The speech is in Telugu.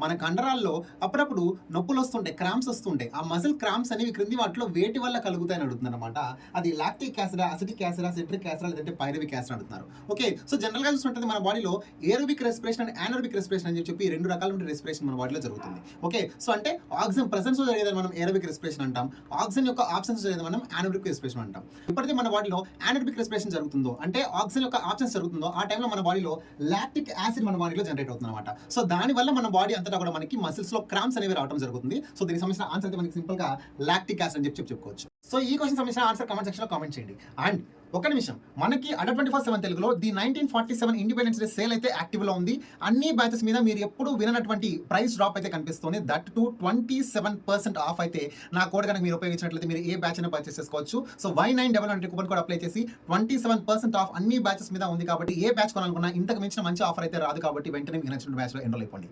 మన కండరాల్లో అప్పుడప్పుడు నొప్పులు వస్తుంటాయి, క్రాంప్స్ వస్తుంటాయి. ఆ మజిల్ క్రాంప్స్ అనేవి క్రింది వాటిలో వేటి వల్ల కలుగుతాయని అడుగుతుందన్నమాట. అది లాక్టిక్ యాసిడా, అసిటిక్ యాసిడా, సిట్రిక్ యాసిడా లేదంటే పైరువిక్ యాసిడ్ అంటున్నారు. ఓకే, సో జనరల్‌గా చూసుకుంటే మన బాడీలో aerobic respiration and anaerobic respiration అని చెప్పి 2 రకాలైన రెస్పిరేషన్ మన బాడీలో జరుగుతుంది. ఓకే, సో అంటే ఆక్సిజన్ ప్రెజెన్స్‌లో జరిగేదాన్ని మనం ఏరోబిక్ రెస్పిరేషన్ అంటాం. ఆక్సిజన్ యొక్క ఆబ్సెన్స్ జరిగేది మనం anaerobic రెస్పిరేషన్ అంటాం. ఎప్పుడైతే మన బాడీలో anaerobic రెస్పిరేషన్ జరుగుతుందో, అంటే ఆక్సిజన్ యొక్క ఆబ్సెన్స్ జరుగుతుందో, ఆ టైంలో మన బాడీలో లాక్టిక్ యాసిడ్ మన బాడీలో జనరేట్ అవుతుందన్నమాట. సో దానివల్ల మన బాడీ అంతటా కూడా మనకి మసిల్స్ లో క్రాంప్స్ అనేవి రావడం జరుగుతుంది. సో దీనికి సంబంధించిన ఆన్సర్ అయితే మనకి సింపుల్ గా లాక్టిక్ యాసిడ్ అని చెప్పుకోవచ్చు. సో ఈ క్వశ్చన్ సంబంధించిన ఆన్సర్ కామెంట్ సెక్షన్ లో కామెంట్ చేయండి. అండ్ ఒక నిమిషం, మనకి అడ్డ 24/7 తెలుగులో ది 1947 ఇండిపెండెన్స్ డే సేల్ అయితే యాక్టివ్ లో ఉంది. అన్ని బ్యాచెస్ మీద మీరు ఎప్పుడు విననటువంటి ప్రైస్ డ్రాప్ అయితే కనిపిస్తుంది. దట్ టు 27% ఆఫ్ అయితే నా కోడ్ కనుక మీరు ఉపయోగించినట్లయితే మీరు ఏ బ్యాచ్ అయినా పర్చేస్ చేసుకోవచ్చు. So Y911 coupon code apply చేసి 27% ఆఫ్ అన్ని బ్యాచెస్ మీద ఉంది కాబట్టి ఏ బ్యాచ్ కొనాలనుకున్నా ఇంతకు మించిన మంచి ఆఫర్ అయితే రాదు. కాబట్టి వెంటనే మీరు నచ్చిన బ్యాచ్ లో ఎన్రోల్ అయిపోండి.